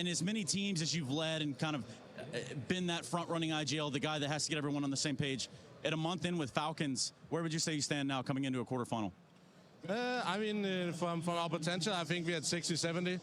and as many teams as you've led and kind of been that front-running IGL, the guy that has to get everyone on the same page, at a month in with Falcons, where would you say you stand now coming into a quarterfinal? I mean, from our potential, I think we're at 60, 70.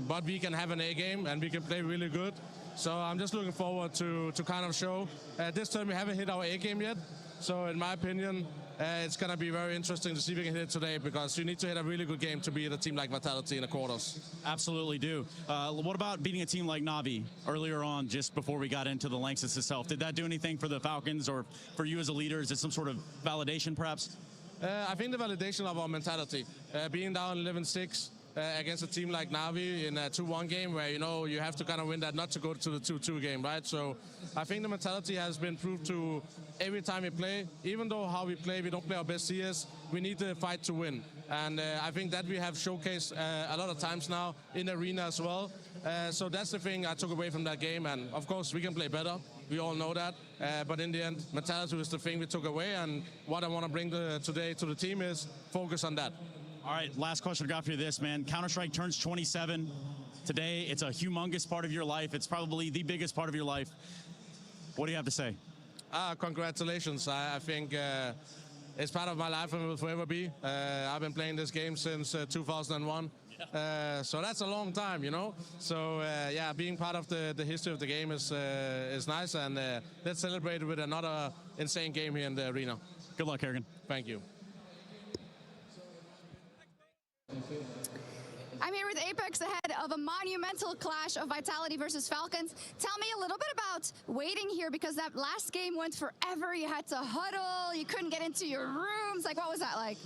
But we can have an A game and we can play really good. So I'm just looking forward to kind of show. This time we haven't hit our A game yet. So in my opinion, it's going to be very interesting to see if we can hit it today, because you need to hit a really good game to beat a team like Vitality in the quarters. Absolutely do. What about beating a team like Na'Vi earlier on, just before we got into the Lanxess itself? Did that do anything for the Falcons or for you as a leader? Is it some sort of validation, perhaps? I think the validation of our mentality, being down 11-6 against a team like Na'Vi in a 2-1 game where, you have to kind of win that not to go to the 2-2 game, right? So I think the mentality has been proved to every time we play. Even though how we play, we don't play our best CS, we need to fight to win. And I think that we have showcased a lot of times now in arena as well. So that's the thing I took away from that game. And of course, we can play better. We all know that. But in the end, mentality was the thing we took away. And what I want to bring today to the team is focus on that. All right, last question I got for you this, man. Counter-Strike turns 27 today. It's a humongous part of your life. It's probably the biggest part of your life. What do you have to say? Congratulations. I think it's part of my life and will forever be. I've been playing this game since 2001. So that's a long time, So, yeah, being part of the history of the game is nice. And let's celebrate with another insane game here in the arena. Good luck, Kerrigan. Thank you. I'm here with Apex ahead of a monumental clash of Vitality versus Falcons. Tell me a little bit about waiting here, because that last game went forever. You had to huddle, you couldn't get into your rooms. What was that like?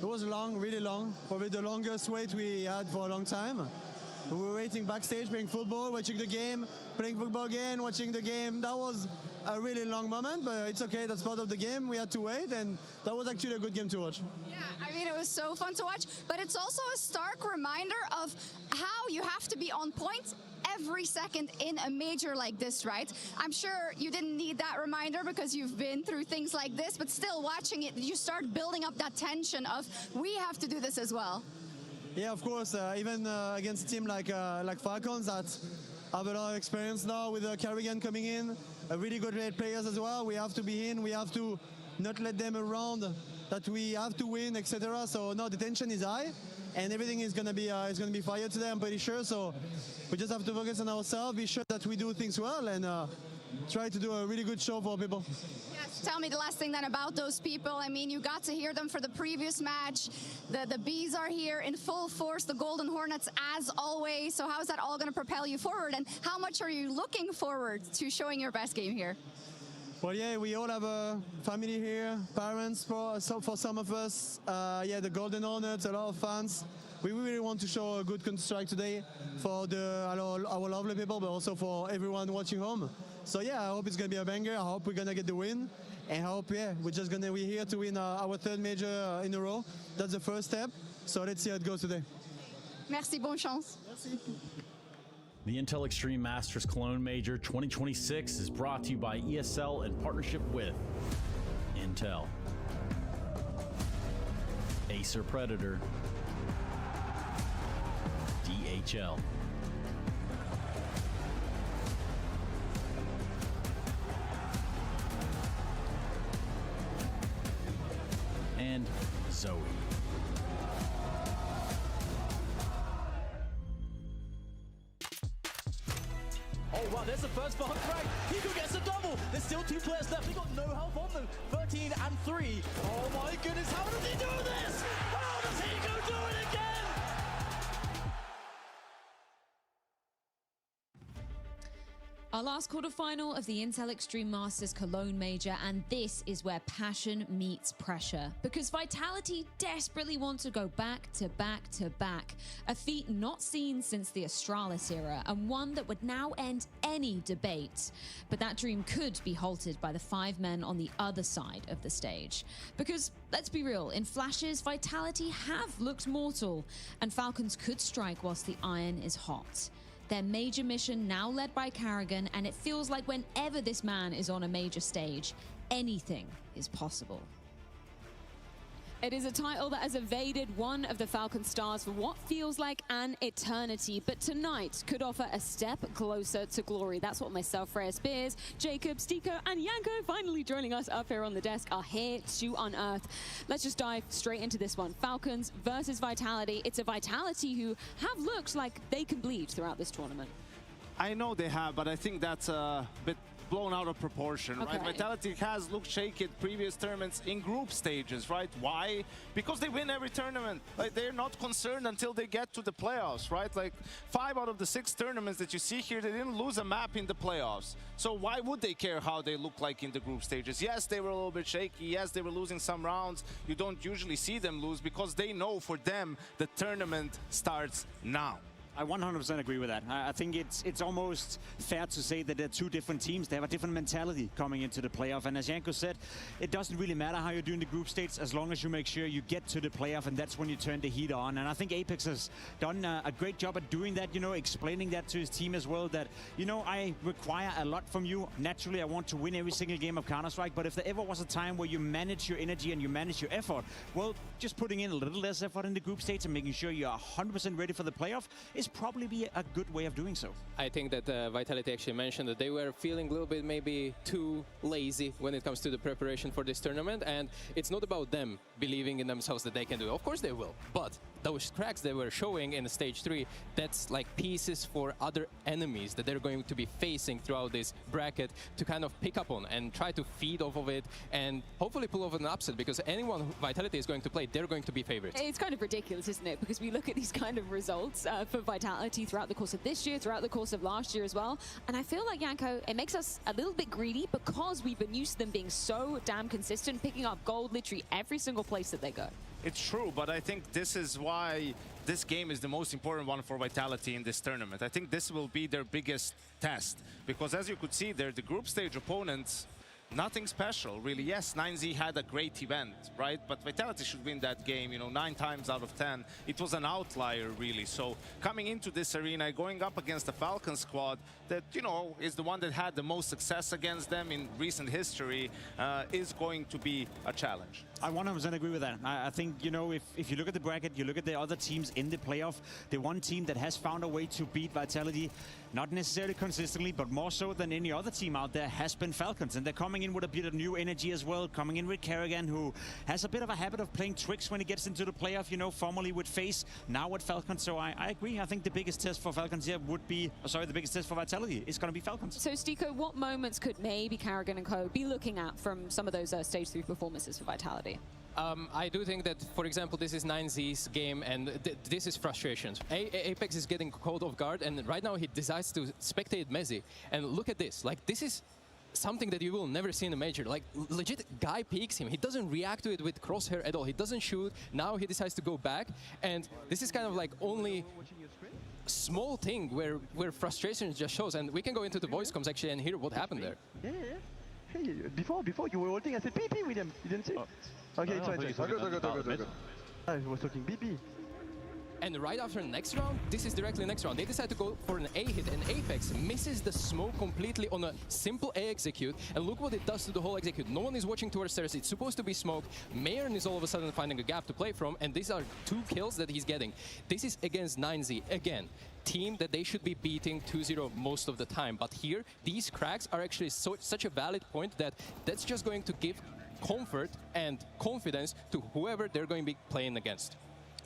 It was long, really long. Probably the longest wait we had for a long time. We were waiting backstage, playing football, watching the game, playing football again, watching the game. That was a really long moment, but it's okay. That's part of the game. We had to wait, and that was actually a good game to watch. Yeah, I mean, it was so fun to watch, but it's also a stark reminder of how you have to be on point every second in a major like this, right? I'm sure you didn't need that reminder because you've been through things like this, but still watching it, you start building up that tension of, we have to do this as well. Yeah, of course. Even against a team like Falcons that have a lot of experience now with Kerrigan coming in, really good players as well. We have to be in. We have to not let them around. That we have to win, etc. So no, the tension is high, and everything is gonna be fired today. I'm pretty sure. So we just have to focus on ourselves, be sure that we do things well, and try to do a really good show for people. Yes, tell me the last thing then about those people. I mean, you got to hear them for the previous match. The Bees are here in full force, the Golden Hornets as always. So how is that all going to propel you forward? And how much are you looking forward to showing your best game here? Well, yeah, we all have a family here, parents for some of us. Yeah, the Golden Hornets, a lot of fans. We really want to show a good Counter-Strike today for our lovely people, but also for everyone watching home. So yeah, I hope it's gonna be a banger. I hope we're gonna get the win, and I hope we're here to win our third major in a row. That's the first step. So let's see how it goes today. Merci, bonne chance. Merci. The Intel Extreme Masters Cologne Major 2026 is brought to you by ESL in partnership with Intel, Acer Predator, DHL, and Zoe. Oh wow, there's the first for Huntcrack. Hiko gets a double. There's still 2 players left. They got no help on them. 13 and 3. Oh my goodness, how does he do this? How does Hiko do it again? Our last quarterfinal of the Intel Extreme Masters Cologne Major, and this is where passion meets pressure. Because Vitality desperately want to go back to back to back. A feat not seen since the Astralis era, and one that would now end any debate. But that dream could be halted by the 5 men on the other side of the stage. Because, let's be real, in flashes, Vitality have looked mortal, and Falcons could strike whilst the iron is hot. Their major mission now led by Kerrigan, and it feels like whenever this man is on a major stage, anything is possible. It is a title that has evaded one of the Falcon stars for what feels like an eternity, but tonight could offer a step closer to glory. That's what myself, Freya Spears, Jacob, Stiko, and Yanko, finally joining us up here on the desk, are here to unearth. Let's just dive straight into this one. Falcons versus Vitality. It's a Vitality who have looked like they can bleed throughout this tournament. I know they have, but I think that's a bit blown out of proportion, right? Vitality has looked shaky at previous tournaments in group stages, right? Why? Because they win every tournament. Like, they're not concerned until they get to the playoffs, right? Like, 5 out of the 6 tournaments that you see here, they didn't lose a map in the playoffs. So why would they care how they look like in the group stages? Yes, they were a little bit shaky. Yes, they were losing some rounds. You don't usually see them lose because they know for them the tournament starts now. I 100% agree with that. I think it's almost fair to say that they're two different teams. They have a different mentality coming into the playoff. And as Yanko said, it doesn't really matter how you do in the group states as long as you make sure you get to the playoff, and that's when you turn the heat on. And I think Apex has done a great job at doing that, you know, explaining that to his team as well, that, you know, I require a lot from you. Naturally, I want to win every single game of Counter-Strike, but if there ever was a time where you manage your energy and you manage your effort, well, just putting in a little less effort in the group states and making sure you're 100% ready for the playoff is probably be a good way of doing so. I think that Vitality actually mentioned that they were feeling a little bit maybe too lazy when it comes to the preparation for this tournament, and it's not about them believing in themselves that they can do it. Of course they will, but those cracks they were showing in the stage 3, that's like pieces for other enemies that they're going to be facing throughout this bracket to kind of pick up on and try to feed off of it and hopefully pull off an upset, because anyone who Vitality is going to play, they're going to be favorites. It's kind of ridiculous, isn't it? Because we look at these kind of results for Vitality throughout the course of this year, throughout the course of last year as well. And I feel like, Yanko, it makes us a little bit greedy because we've been used to them being so damn consistent, picking up gold literally every single place that they go. It's true, but I think this is why this game is the most important one for Vitality in this tournament. I think this will be their biggest test, because as you could see, they're the group stage opponents. Nothing special, really. Yes, 9Z had a great event, right? But Vitality should win that game, you know, 9 times out of 10. It was an outlier, really. So coming into this arena, going up against the Falcon squad that, you know, is the one that had the most success against them in recent history, is going to be a challenge. I 100% agree with that. I think, you know, if you look at the bracket, you look at the other teams in the playoff, the one team that has found a way to beat Vitality, not necessarily consistently, but more so than any other team out there, has been Falcons. And they're coming in with a bit of new energy as well, coming in with Kerrigan, who has a bit of a habit of playing tricks when he gets into the playoff, you know, formerly with FaceEight, now with Falcons. So I agree. I think the biggest test for Falcons here would be, the biggest test for Vitality is going to be Falcons. So, Stiko, what moments could maybe Kerrigan and co be looking at from some of those stage 3 performances for Vitality? I do think that, for example, this is 9Z's game, and this is frustrations. Apex is getting caught off guard, and right now he decides to spectate Messi. And look at this. Like, this is something that you will never see in a major. Like, legit, guy peeks him. He doesn't react to it with crosshair at all. He doesn't shoot. Now he decides to go back. And this is kind of like only small thing where frustration just shows. And we can go into the voice comms actually and hear what happened there. Yeah. Hey, before you were holding, I said PP, William. You didn't see? Okay, it's fine. Good. I was talking BP. And right after the next round, this is directly next round. They decide to go for an A hit, and Apex misses the smoke completely on a simple A execute. And look what it does to the whole execute. No one is watching towards stairs. It's supposed to be smoke. Mayern is all of a sudden finding a gap to play from, and these are 2 kills that he's getting. This is against 9Z. Again, team that they should be beating 2-0 most of the time. But here, these cracks are actually such a valid point that that's just going to give comfort and confidence to whoever they're going to be playing against.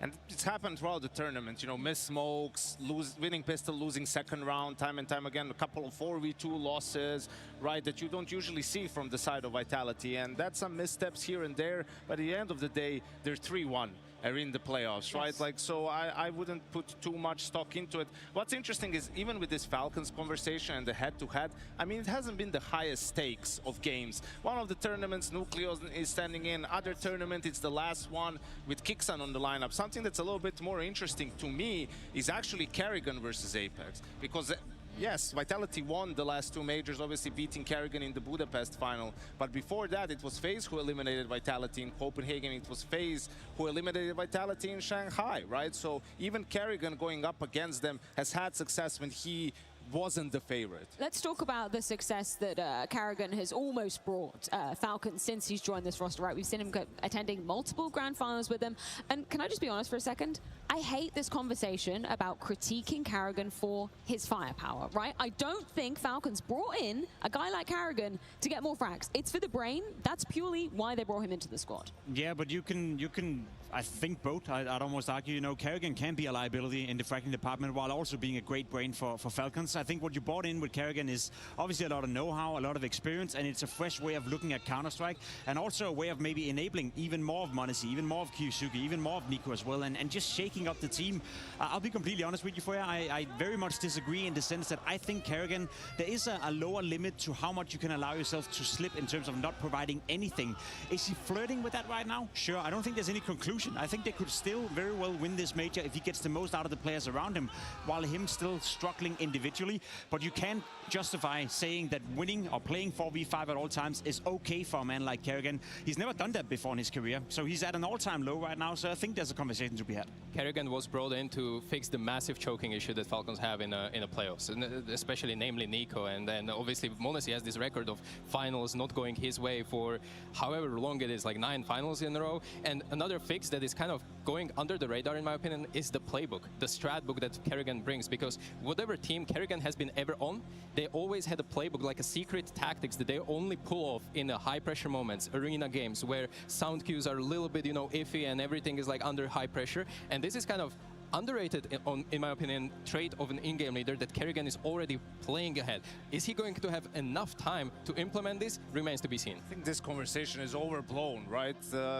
And it's happened throughout the tournament, you know, miss smokes, winning pistol, losing second round, time and time again, a couple of 4v2 losses, right, that you don't usually see from the side of Vitality. And that's some missteps here and there, but at the end of the day, they're 3-1. Are in the playoffs, right? Like, so I wouldn't put too much stock into it. What's interesting is even with this Falcons conversation and the head-to-head, I mean, it hasn't been the highest stakes of games. One of the tournaments, Nucleus is standing in. Other tournament, it's the last one with Kixan on the lineup. Something that's a little bit more interesting to me is actually Kerrigan versus Apex, because yes, Vitality won the last 2 majors, obviously beating Kerrigan in the Budapest final. But before that, it was FaZe who eliminated Vitality in Copenhagen. It was FaZe who eliminated Vitality in Shanghai, right? So even Kerrigan going up against them has had success when he wasn't the favorite. Let's talk about the success that Karrigan has almost brought Falcon since he's joined this roster, right? We've seen him attending multiple grand finals with them. And can I just be honest for a second? I hate this conversation about critiquing Karrigan for his firepower, right? I don't think Falcons brought in a guy like Karrigan to get more frags. It's for the brain. That's purely why they brought him into the squad. Yeah, but you can I think both. I'd almost argue, Karrigan can be a liability in the fragging department while also being a great brain for Falcons. I think what you brought in with Karrigan is obviously a lot of know-how, a lot of experience, and it's a fresh way of looking at Counter-Strike, and also a way of maybe enabling even more of m0NESY, even more of Kyusuke, even more of Nico as well, and just shaking up the team. I'll be completely honest with you, Freya. I very much disagree in the sense that I think Karrigan, there is a lower limit to how much you can allow yourself to slip in terms of not providing anything. Is he flirting with that right now? Sure. I don't think there's any conclusion. I think they could still very well win this major if he gets the most out of the players around him, while him still struggling individually. But you can't justify saying that winning or playing 4v5 at all times is okay for a man like Karrigan. He's never done that before in his career, so he's at an all-time low right now, so I think there's a conversation to be had. Karrigan was brought in to fix the massive choking issue that Falcons have in a playoffs, and especially namely Nico, and then obviously m0NESY has this record of finals not going his way for however long it is, like 9 finals in a row. And another fix that is kind of going under the radar in my opinion is the playbook, the strat book that Karrigan brings, because whatever team Karrigan has been ever on, they always had a playbook, like a secret tactics that they only pull off in the high pressure moments, arena games where sound cues are a little bit, iffy and everything is like under high pressure. And this is kind of underrated, in my opinion, trait of an in-game leader that Karrigan is already playing ahead. Is he going to have enough time to implement this? Remains to be seen. I think this conversation is overblown, right?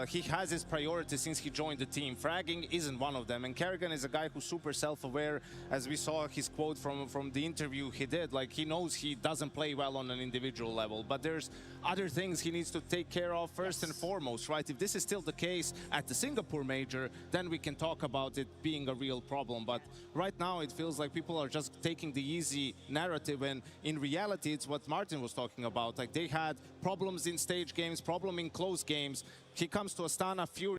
He has his priorities since he joined the team. Fragging isn't one of them, and Karrigan is a guy who's super self-aware. As we saw his quote from the interview he did, like he knows he doesn't play well on an individual level, but there's other things he needs to take care of first and foremost, right? If this is still the case at the Singapore major, then we can talk about it being a real problem. But right now it feels like people are just taking the easy narrative, and in reality it's what Martin was talking about. Like they had problems in stage games, problem in close games. He comes to Astana, Fury